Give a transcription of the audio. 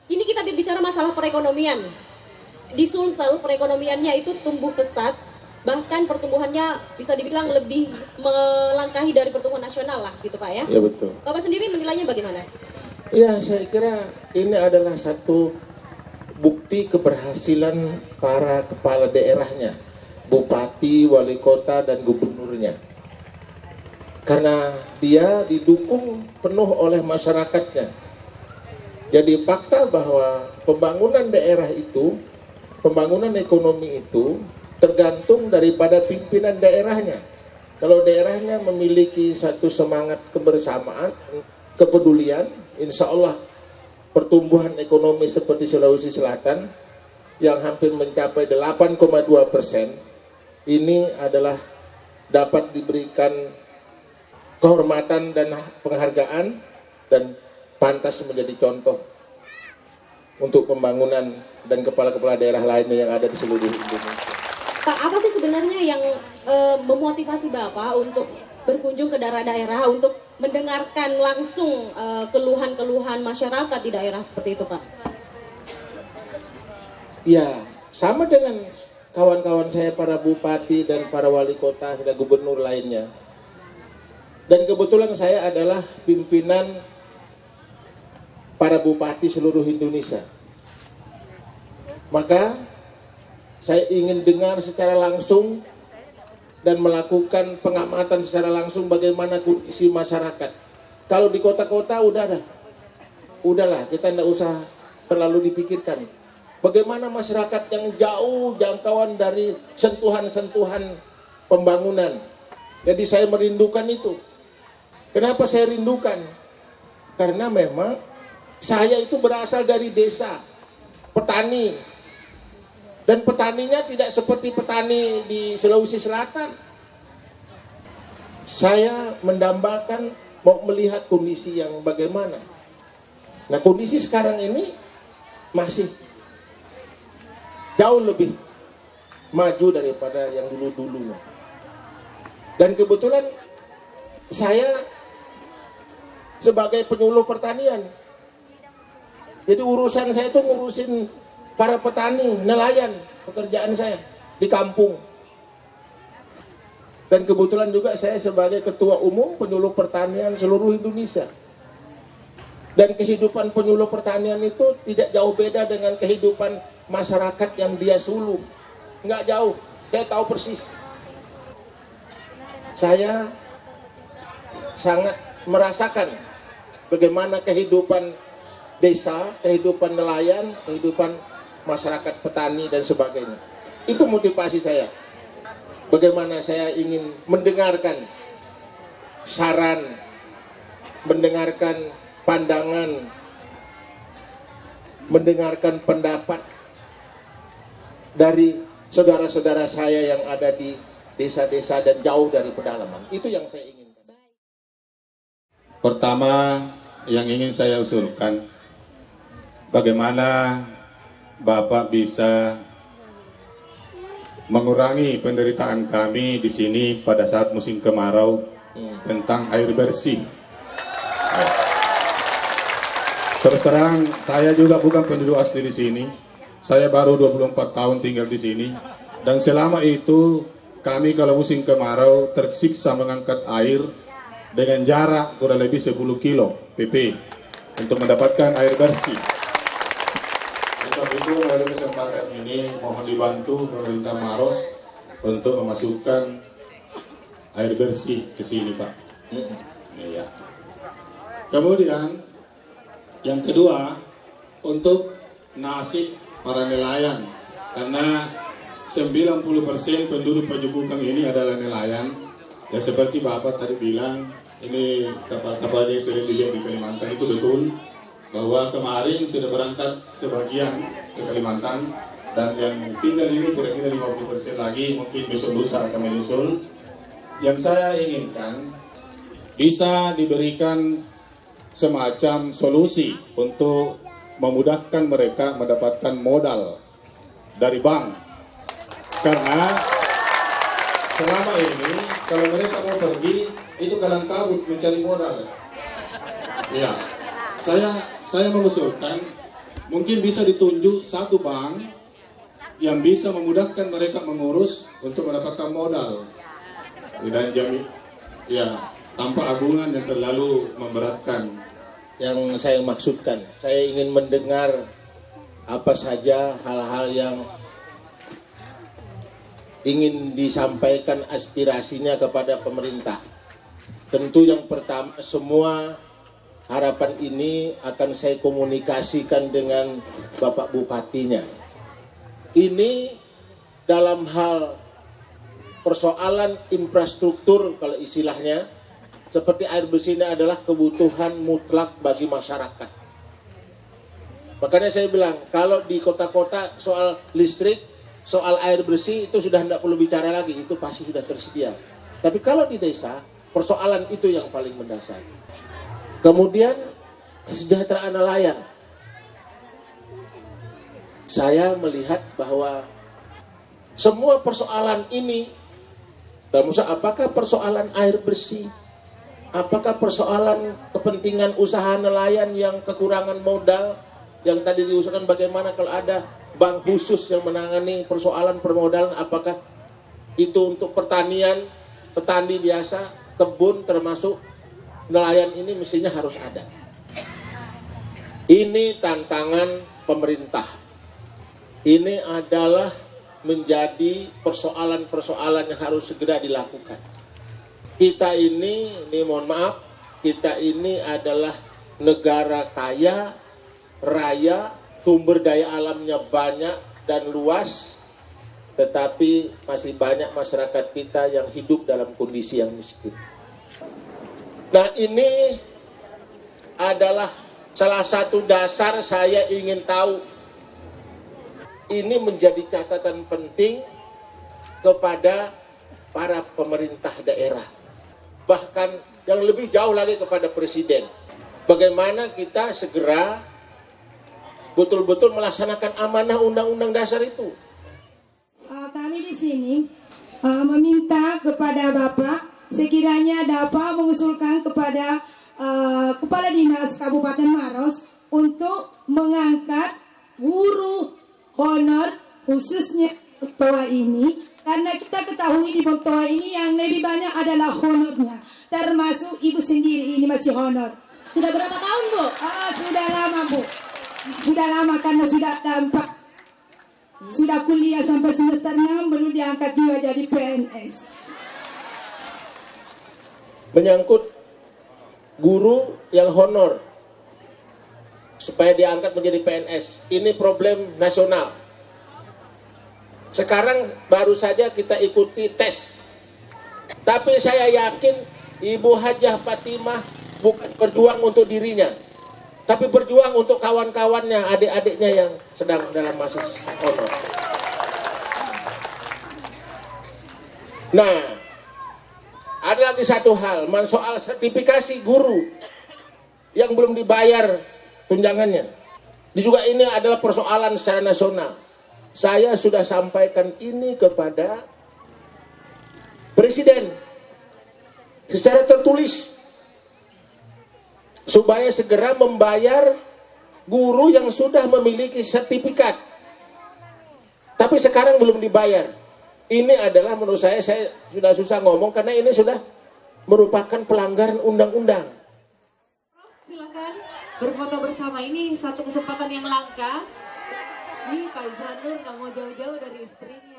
Ini kita bicara masalah perekonomian. Di Sulsel perekonomiannya itu tumbuh pesat, bahkan pertumbuhannya bisa dibilang lebih melangkahi dari pertumbuhan nasional lah gitu Pak ya. Ya betul. Bapak sendiri menilainya bagaimana? Ya, saya kira ini adalah satu bukti keberhasilan para kepala daerahnya, bupati, wali kota, dan gubernurnya. Karena dia didukung penuh oleh masyarakatnya. Jadi fakta bahwa pembangunan daerah itu, pembangunan ekonomi itu tergantung daripada pimpinan daerahnya. Kalau daerahnya memiliki satu semangat kebersamaan, kepedulian, insya Allah pertumbuhan ekonomi seperti Sulawesi Selatan yang hampir mencapai 8,2%, ini adalah dapat diberikan kehormatan dan penghargaan dan pantas menjadi contoh untuk pembangunan dan kepala-kepala daerah lainnya yang ada di seluruh Indonesia. Pak, apa sih sebenarnya yang memotivasi Bapak untuk berkunjung ke daerah-daerah untuk mendengarkan langsung keluhan-keluhan masyarakat di daerah seperti itu, Pak? Ya, sama dengan kawan-kawan saya para bupati dan para wali kota dan gubernur lainnya. Dan kebetulan saya adalah pimpinan para bupati seluruh Indonesia. Maka saya ingin dengar secara langsung dan melakukan pengamatan secara langsung bagaimana kondisi masyarakat. Kalau di kota-kota udahlah, kita tidak usah terlalu dipikirkan. Bagaimana masyarakat yang jauh jangkauan dari sentuhan-sentuhan pembangunan. Jadi saya merindukan itu. Kenapa saya rindukan? Karena memang saya itu berasal dari desa, petani. Dan petaninya tidak seperti petani di Sulawesi Selatan. Saya mendambakan mau melihat kondisi yang bagaimana. Nah, kondisi sekarang ini masih jauh lebih maju daripada yang dulu-dulunya. Dan kebetulan saya sebagai penyuluh pertanian. Jadi urusan saya itu ngurusin para petani, nelayan, pekerjaan saya di kampung. Dan kebetulan juga saya sebagai ketua umum penyuluh pertanian seluruh Indonesia. Dan kehidupan penyuluh pertanian itu tidak jauh beda dengan kehidupan masyarakat yang dia sulung. Nggak jauh, saya tahu persis. Saya sangat merasakan bagaimana kehidupan desa, kehidupan nelayan, kehidupan masyarakat petani dan sebagainya. Itu motivasi saya. Bagaimana saya ingin mendengarkan saran, mendengarkan pandangan, mendengarkan pendapat dari saudara-saudara saya yang ada di desa-desa dan jauh dari pedalaman. Itu yang saya inginkan. Pertama yang ingin saya usulkan, bagaimana Bapak bisa mengurangi penderitaan kami di sini pada saat musim kemarau tentang air bersih. Terus terang, saya juga bukan penduduk asli di sini. Saya baru 24 tahun tinggal di sini. Dan selama itu, kami kalau musim kemarau tersiksa mengangkat air dengan jarak kurang lebih 10 kilo pp untuk mendapatkan air bersih. Sebab itu melalui kesempatan ini mohon dibantu pemerintah Maros untuk memasukkan air bersih ke sini, Pak. Ya. Kemudian yang kedua, untuk nasib para nelayan, karena 90% penduduk Pajukukang ini adalah nelayan. Ya seperti Bapak tadi bilang, ini kapal-kapal yang sering dilihat di Kalimantan itu betul, bahwa kemarin sudah berangkat sebagian ke Kalimantan, dan yang tinggal ini kira-kira 50% lagi, mungkin besok lusa akan menyusul. Yang saya inginkan bisa diberikan semacam solusi untuk memudahkan mereka mendapatkan modal dari bank. Karena selama ini kalau mereka mau pergi itu kalang kabut mencari modal. Ya, saya mengusulkan mungkin bisa ditunjuk satu bank yang bisa memudahkan mereka mengurus untuk mendapatkan modal dan jamin ya tanpa agungan yang terlalu memberatkan. Yang saya maksudkan, saya ingin mendengar apa saja hal-hal yang ingin disampaikan aspirasinya kepada pemerintah. Tentu yang pertama, semua harapan ini akan saya komunikasikan dengan Bapak Bupatinya. Ini dalam hal persoalan infrastruktur, kalau istilahnya, seperti air bersih ini adalah kebutuhan mutlak bagi masyarakat. Makanya saya bilang, kalau di kota-kota soal listrik, soal air bersih itu sudah tidak perlu bicara lagi, itu pasti sudah tersedia. Tapi kalau di desa, persoalan itu yang paling mendasar. Kemudian kesejahteraan nelayan. Saya melihat bahwa semua persoalan ini, apakah persoalan air bersih, apakah persoalan kepentingan usaha nelayan yang kekurangan modal, yang tadi diusahakan bagaimana kalau ada bank khusus yang menangani persoalan permodalan, apakah itu untuk pertanian, petani biasa, kebun termasuk nelayan ini mestinya harus ada. Ini tantangan pemerintah. Ini adalah menjadi persoalan-persoalan yang harus segera dilakukan. Kita ini mohon maaf, kita ini adalah negara kaya, raya, sumber daya alamnya banyak dan luas, tetapi masih banyak masyarakat kita yang hidup dalam kondisi yang miskin. Nah, ini adalah salah satu dasar saya ingin tahu. Ini menjadi catatan penting kepada para pemerintah daerah. Bahkan yang lebih jauh lagi kepada Presiden. Bagaimana kita segera betul-betul melaksanakan amanah Undang-Undang Dasar itu. Kami di sini meminta kepada Bapak sekiranya dapat mengusulkan kepada Kepala Dinas Kabupaten Maros untuk mengangkat guru honor khususnya Boktoa ini, karena kita ketahui di Boktoa ini yang lebih banyak adalah honornya, termasuk ibu sendiri ini masih honor. Sudah berapa tahun, Bu? Sudah lama, Bu. Sudah lama karena sudah dampak. Sudah kuliah sampai semester 6, belum diangkat juga jadi PNS. Menyangkut guru yang honor supaya diangkat menjadi PNS, ini problem nasional. Sekarang baru saja kita ikuti tes, tapi saya yakin Ibu Hajah Fatimah bukan berjuang untuk dirinya, tapi berjuang untuk kawan-kawannya, adik-adiknya yang sedang dalam masa honor. Nah, ada lagi satu hal, soal sertifikasi guru yang belum dibayar tunjangannya. Juga ini adalah persoalan secara nasional. Saya sudah sampaikan ini kepada Presiden secara tertulis supaya segera membayar guru yang sudah memiliki sertifikat, tapi sekarang belum dibayar. Ini adalah menurut saya sudah susah ngomong karena ini sudah merupakan pelanggaran undang-undang. Silakan berfoto bersama, ini satu kesempatan yang langka. Pak Izanur nggak mau jauh-jauh dari istrinya.